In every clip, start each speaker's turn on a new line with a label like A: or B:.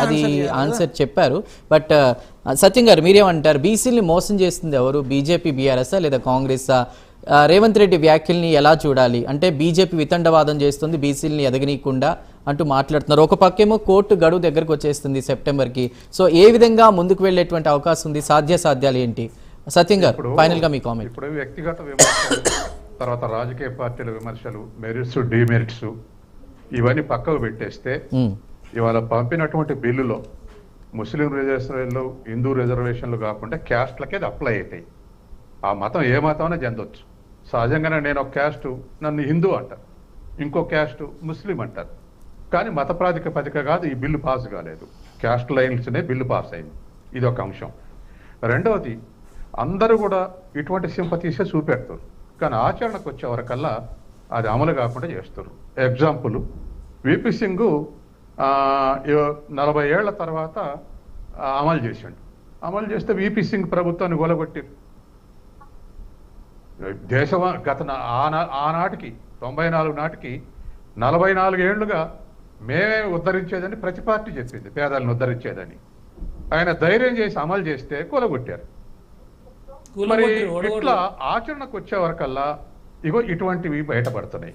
A: అది ఆన్సర్ చెప్పారు. బట్ సత్యం గారు మీరేమంటారు? బీసీని మోసం చేస్తుంది ఎవరు? బీజేపీ, బీఆర్ఎస్ లేదా కాంగ్రెస్? రేవంత్ రెడ్డి వ్యాఖ్యల్ని ఎలా చూడాలి? అంటే బీజేపీ వితండవాదం చేస్తుంది, బీసీలని ఎదగనీయకుండా అంటూ మాట్లాడుతున్నారు. ఒక పక్కేమో కోర్టు గడువు దగ్గరకు వచ్చేస్తుంది సెప్టెంబర్కి. సో ఏ విధంగా ముందుకు వెళ్ళేటువంటి అవకాశం ఉంది? సాధ్యాలు ఏంటి? సత్యం గారు, ఫైనల్ గా మీ కామెంట్.
B: ఇప్పుడు వ్యక్తిగత విమర్శలు, తర్వాత రాజకీయ పార్టీల విమర్శలు, మెరిట్స్ డిమెరిట్స్ ఇవన్నీ పక్కకు పెట్టేస్తే ఇవాళ పంపినటువంటి బిల్లులో ముస్లిం రిజర్వేషన్లు, హిందూ రిజర్వేషన్లు కాకుండా క్యాస్ట్లకే అది అప్లై అవుతాయి. ఆ మతం ఏ మతమైనా చెందొచ్చు. సహజంగానే నేను ఒక క్యాస్ట్, నన్ను హిందూ అంటారు, ఇంకో క్యాస్ట్ ముస్లిం అంటారు. కానీ మత ప్రాతిపదిక కాదు ఈ బిల్లు పాస్ కాలేదు. క్యాస్ట్ లైన్స్నే బిల్లు పాస్ అయింది. ఇది ఒక అంశం. రెండవది, అందరూ కూడా ఇటువంటి సింపతీసే చూపెడతారు, కానీ ఆచరణకు వచ్చే వరకల్లా అది అమలు కాకుండా చేస్తారు. ఎగ్జాంపుల్, విపి సింగ్ 40 ఏళ్ల తర్వాత అమలు చేసిండు. అమలు చేస్తే విపి సింగ్ ప్రభుత్వాన్ని గొలగొట్టారు. దేశం ఆనాటికి 94 నాటికి 44 ఏళ్లుగా మేమే ఉద్ధరించేదని ప్రతి పార్టీ చెప్పింది, పేదలను ఉద్ధరించేదని. ఆయన ధైర్యం చేసి అమలు చేస్తే కూలగొట్టారు. మరి ఇట్లా ఆచరణకు వచ్చే వరకల్లా ఇగో ఇటువంటివి బయటపడుతున్నాయి.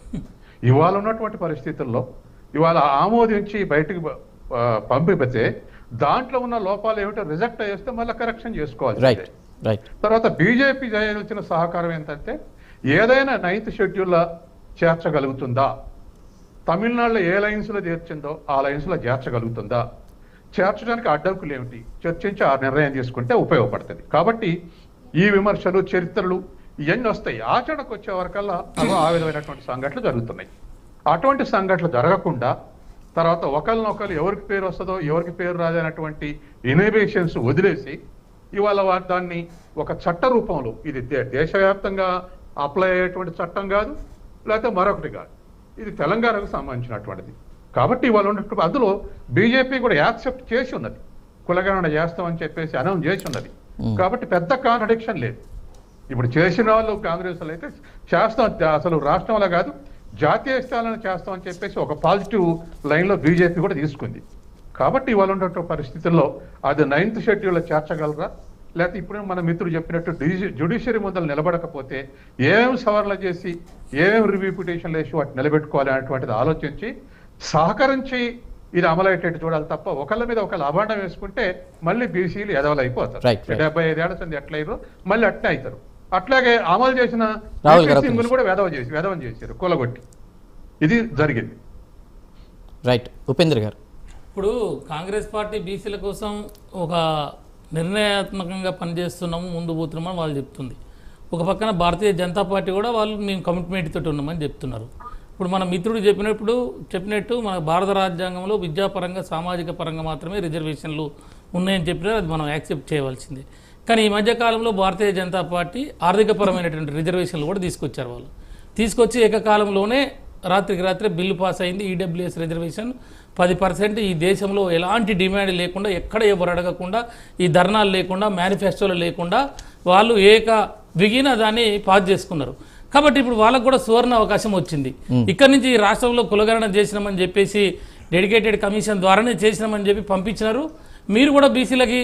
B: ఇవాళ ఉన్నటువంటి పరిస్థితుల్లో ఇవాళ ఆమోదించి బయటకు పంపితే దాంట్లో ఉన్న లోపాలు ఏమిటో రిజెక్ట్ చేస్తే మళ్ళీ కరెక్షన్ చేసుకోవాలి. తర్వాత బీజేపీ చేయాల్సిన సహకారం ఏంటంటే, ఏదైనా 9th షెడ్యూల్లో చేర్చగలుగుతుందా, తమిళనాడులో ఏ లైన్స్లో చేర్చిందో ఆ లైన్స్లో చేర్చగలుగుతుందా, చేర్చడానికి అడ్డంకులు ఏమిటి చర్చించి ఆ నిర్ణయం తీసుకుంటే ఉపయోగపడుతుంది. కాబట్టి ఈ విమర్శలు, చరిత్రలు ఇవన్నీ వస్తాయి. ఆచరణకు వచ్చే వరకల్లా ఆ విధమైనటువంటి సంఘటనలు జరుగుతున్నాయి. అటువంటి సంఘటనలు జరగకుండా తర్వాత ఒకరినొకరు ఎవరికి పేరు వస్తుందో ఎవరికి పేరు రాదనేటువంటి ఇన్హిబిషన్స్ వదిలేసి ఇవాళ దాన్ని ఒక చట్ట రూపంలో, ఇది దేశవ్యాప్తంగా అప్లై అయ్యేటువంటి చట్టం కాదు, లేకపోతే మరొకటి కాదు, ఇది తెలంగాణకు సంబంధించినటువంటిది. కాబట్టి ఇవాళ ఉన్నటువంటి అందులో బీజేపీ కూడా యాక్సెప్ట్ చేసి ఉన్నది, కులగణన చేస్తామని చెప్పేసి అనౌన్స్ చేసి ఉన్నది. కాబట్టి పెద్ద కాంట్రడిక్షన్ లేదు. ఇప్పుడు చేసిన వాళ్ళు కాంగ్రెస్ వాళ్ళు అయితే చేస్తాం, అసలు రాష్ట్రంలో కాదు జాతీయ స్థాయిలో చేస్తామని చెప్పేసి ఒక పాజిటివ్ లైన్లో బీజేపీ కూడా తీసుకుంది. కాబట్టి ఇవాళ ఉన్నటువంటి పరిస్థితుల్లో అది 9th షెడ్యూల్లో చేర్చగలరా, లేకపోతే ఇప్పుడు మన మిత్రుడు చెప్పినట్టు జ్యుడిషియరీ ముందర నిలబడకపోతే ఏమేమి సవరణ చేసి ఏమేమి రివ్యూ పిటిషన్లు వేసి వాటిని నిలబెట్టుకోవాలి అనేటువంటిది ఆలోచించి సహకరించి ఇది అమలయ్యేటట్టు చూడాలి తప్ప ఒకళ్ళ మీద ఒకళ్ళు అభాండం వేసుకుంటే మళ్ళీ బీసీలు ఎదవలు అయిపోతారు. 75 ఏళ్ల సంది ఎట్లయిరు మళ్ళీ అట్నే అవుతారు. అట్లాగే అమలు చేసిన సింగులు కూడా వెధవం చేశారు, కూలగొట్టి. ఇది జరిగింది.
A: రైట్. ఉపేంద్ర గారు,
C: ఇప్పుడు కాంగ్రెస్ పార్టీ బీసీల కోసం ఒక నిర్ణయాత్మకంగా పనిచేస్తున్నాము, ముందు పోతున్నామని వాళ్ళు చెప్తుంది. ఒక పక్కన భారతీయ జనతా పార్టీ కూడా వాళ్ళు మేము కమిట్మెంట్ తోటి ఉన్నామని చెప్తున్నారు. ఇప్పుడు మన మిత్రుడు చెప్పినట్టు మన భారత రాజ్యాంగంలో విద్యాపరంగా, సామాజిక పరంగా మాత్రమే రిజర్వేషన్లు ఉన్నాయని చెప్పినారు. అది మనం యాక్సెప్ట్ చేయవలసిందే. కానీ ఈ మధ్యకాలంలో భారతీయ జనతా పార్టీ ఆర్థికపరమైనటువంటి రిజర్వేషన్లు కూడా తీసుకొచ్చారు. వాళ్ళు తీసుకొచ్చి ఏకకాలంలోనే రాత్రికి రాత్రే బిల్లు పాస్ అయింది. ఈడబ్ల్యూఎస్ రిజర్వేషన్ 10% ఈ దేశంలో ఎలాంటి డిమాండ్ లేకుండా, ఎక్కడ ఎవరు అడగకుండా, ఈ ధర్నాలు లేకుండా, మేనిఫెస్టోలు లేకుండా వాళ్ళు బిగిన దాన్ని పాస్ చేసుకున్నారు. కాబట్టి ఇప్పుడు వాళ్ళకు కూడా సువర్ణ అవకాశం వచ్చింది. ఇక్కడ నుంచి ఈ రాష్ట్రంలో కులగణన చేసినామని చెప్పేసి డెడికేటెడ్ కమిషన్ ద్వారానే చేసినామని చెప్పి పంపించినారు. మీరు కూడా బీసీలకి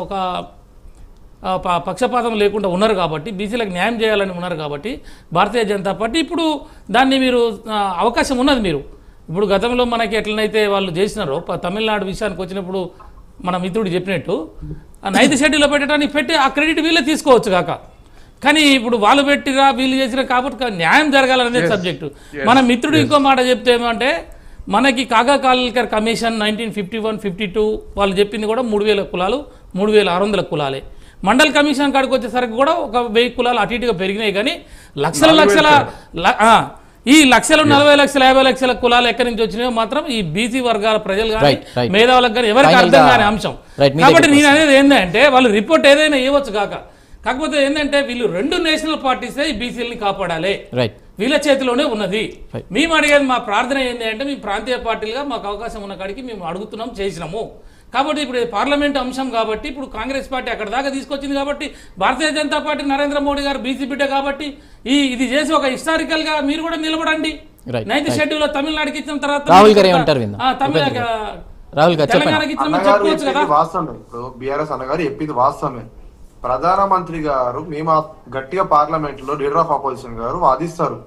C: ఒక పక్షపాతం లేకుండా ఉన్నారు కాబట్టి, బీసీలకు న్యాయం చేయాలని ఉన్నారు కాబట్టి భారతీయ జనతా పార్టీ ఇప్పుడు దాన్ని మీరు అవకాశం ఉన్నది. మీరు ఇప్పుడు గతంలో మనకి ఎట్లనైతే వాళ్ళు చేసినారో తమిళనాడు విషయానికి వచ్చినప్పుడు మన మిత్రుడు చెప్పినట్టు 9th షెడ్యూల్లో పెట్టడానికి పెట్టి ఆ క్రెడిట్ వీళ్ళే తీసుకోవచ్చు కాక. కానీ ఇప్పుడు వాళ్ళు పెట్టిరా వీళ్ళు చేసిరా కాబట్టి న్యాయం జరగాలనేదే సబ్జెక్టు. మన మిత్రుడు ఇంకో మాట చెప్తే ఏమంటే, మనకి కాగా కాల్కర్ కమిషన్ 1951-52 వాళ్ళు చెప్పింది కూడా 3000 కులాలు, 3600 కులాలే. మండల్ కమిషన్ కాడికి వచ్చేసరికి కూడా ఒక 1000 కులాలు అటు ఇటుగా పెరిగినాయి. కానీ ఈ లక్షలు 40 లక్షల 50 లక్షల కులాలు ఎక్కడి నుంచి వచ్చినాయో మాత్రం ఈ బీసీ వర్గాల ప్రజలు కానీ మేధావులకు కానీ ఎవరికి అర్థం కాని అంశం. కాబట్టి నేను అనేది ఏంటంటే, వాళ్ళు రిపోర్ట్ ఏదైనా ఇవ్వచ్చు కాకపోతే ఏంటంటే వీళ్ళు 2 నేషనల్ పార్టీసే ఈ బీసీలని కాపాడాలి, వీళ్ళ చేతిలోనే ఉన్నది. మేము అడిగేది, మా ప్రార్థన ఏంటి అంటే, మీ ప్రాంతీయ పార్టీలుగా మాకు అవకాశం ఉన్న కాడికి మేము అడుగుతున్నాం, చేసినాము. కాబట్టి ఇప్పుడు పార్లమెంట్ అంశం కాబట్టి ఇప్పుడు కాంగ్రెస్ పార్టీ అక్కడ దాకా తీసుకొచ్చింది. కాబట్టి భారతీయ జనతా పార్టీ నరేంద్ర మోడీ గారు బీసీ బిడ్డ కాబట్టి ఇది చేసి ఒక హిస్టారికల్ గా మీరు కూడా నిలబడండి. 9th షెడ్యూల్ తమిళనాడుకి ఇచ్చిన తర్వాత
A: రాహుల్ గారు చెప్పండి.
C: తెలంగాణకి ఇచ్చినామని
D: అన్నగారు
C: చెప్పుకోవచ్చు కదా.
D: చెప్పింది వాస్తవమే. ఇప్పుడు బీఆర్ఎస్ అన్నగారు చెప్పింది వాస్తవమే. ప్రధానమంత్రి గారు మేము గట్టిగా పార్లమెంట్ లో లీడర్ ఆఫ్ అపోజిషన్ గారు వాదిస్తారు,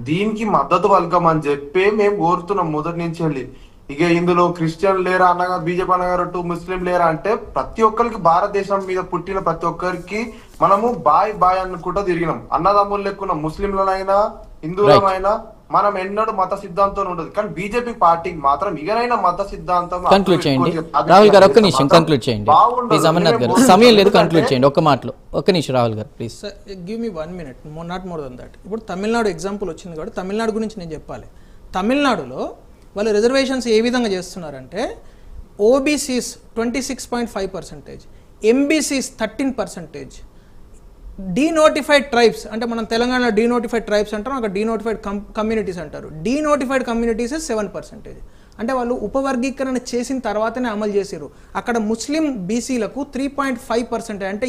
D: దీనికి మద్దతు పలకమని చెప్పి మేము కోరుతున్నాం మొదటి నుంచి వెళ్ళి. ఇక ఇందులో క్రిస్టియన్ లేరా అన్నగారు, బీజేపీ అన్నగారు ముస్లిం లేరా అంటే ప్రతి ఒక్కరికి భారతదేశం మీద పుట్టిన ప్రతి ఒక్కరికి మనము బాయ్ బాయ్ అనుకుంటా తిరిగినాం, అన్నదమ్ములు లెక్కున్నాం. ముస్లింలనైనా హిందువులమైనా మనం ఎన్నడూ మత సిద్ధాంతం ఉండదు. కానీ బీజేపీ పార్టీకి మాత్రం ఇగనైనా మత సిద్ధాంతం
A: కంక్లూడ్ చేయండి రాహుల్ గారు, ఒక్క నిమిషం కంక్లూడ్ చేయండి ప్లీజ్. అమర్నాథ్ గారు సమయం లేదు, కంక్లూడ్ చేయండి ఒక్క మాటలో. ఒక్క నిమిషం రాహుల్ గారు please.
E: Give me 1 minute, not more than that. ఇప్పుడు తమిళనాడు ఎగ్జాంపుల్ వచ్చింది కాబట్టి తమిళనాడు గురించి నేను చెప్పాలి. తమిళనాడులో వాళ్ళు రిజర్వేషన్స్ ఏ విధంగా చేస్తున్నారంటే ఓబీసీస్ 26.5%, ఎంబీసీస్ 13%, డీనోటిఫైడ్ ట్రైబ్స్ అంటే మనం తెలంగాణలో డీనోటిఫైడ్ ట్రైబ్స్ అంటారు, అక్కడ డీనోటిఫైడ్ కమ్యూనిటీస్ అంటారు. Denotified communities 7%. అంటే వాళ్ళు ఉపవర్గీకరణ చేసిన తర్వాతనే అమలు చేశారు. అక్కడ ముస్లిం బీసీలకు 3.5%. అంటే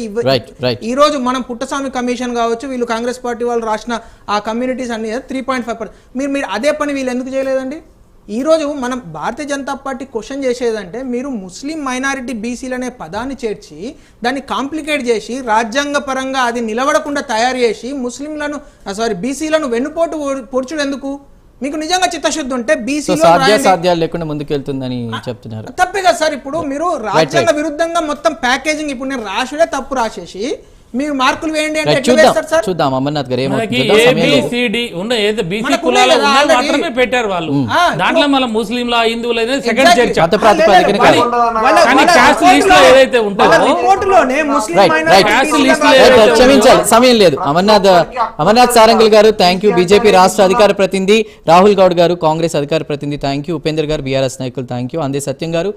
E: ఈ రోజు మనం పుట్టస్వామి కమిషన్ కావచ్చు, వీళ్ళు కాంగ్రెస్ పార్టీ వాళ్ళు రాసిన ఆ కమ్యూనిటీస్ అన్ని 3.5%. మీరు అదే పని వీళ్ళు ఎందుకు చేయలేదండి? ఈ రోజు మనం భారతీయ జనతా పార్టీ క్వశ్చన్ చేసేదంటే మీరు ముస్లిం మైనారిటీ బీసీలు అనే పదాన్ని చేర్చి దాన్ని కాంప్లికేట్ చేసి రాజ్యాంగ పరంగా అది నిలబడకుండా తయారు చేసి బీసీలను వెన్నుపోటు పొడుచుడు ఎందుకు? మీకు నిజంగా చిత్తశుద్ధి ఉంటే
A: సాధ్యాలు లేకుండా ముందుకెళ్తుందని చెప్తున్నారు.
E: తప్పే కదా సార్. ఇప్పుడు మీరు రాజ్యాంగ విరుద్ధంగా మొత్తం ప్యాకేజింగ్ ఇప్పుడు నేను రాసుడే తప్పు రాసేసి మీరు మార్కులు వేయండి అంటే ఎట్లా వేస్తారు సార్?
A: చూద్దాం అమర్నాథ్ గారు
C: మాత్రమే పెట్టారు వాళ్ళు. దాంట్లో మళ్ళీ ముస్లింల హిందువుల సెకండ్ చర్చ.
A: క్షమించాలి, సమయం లేదు. అమర్నాథ్ సారంగల్ గారు థ్యాంక్ యూ, బీజేపీ రాష్ట్ర అధికార ప్రతినిధి. రాహుల్ గౌడ్ గారు కాంగ్రెస్ అధికార ప్రతినిధి థ్యాంక్ యూ. ఉపేందర్ గారు బీఆర్ఎస్ నాయకులు థ్యాంక్ యూ. అందే సత్యం గారు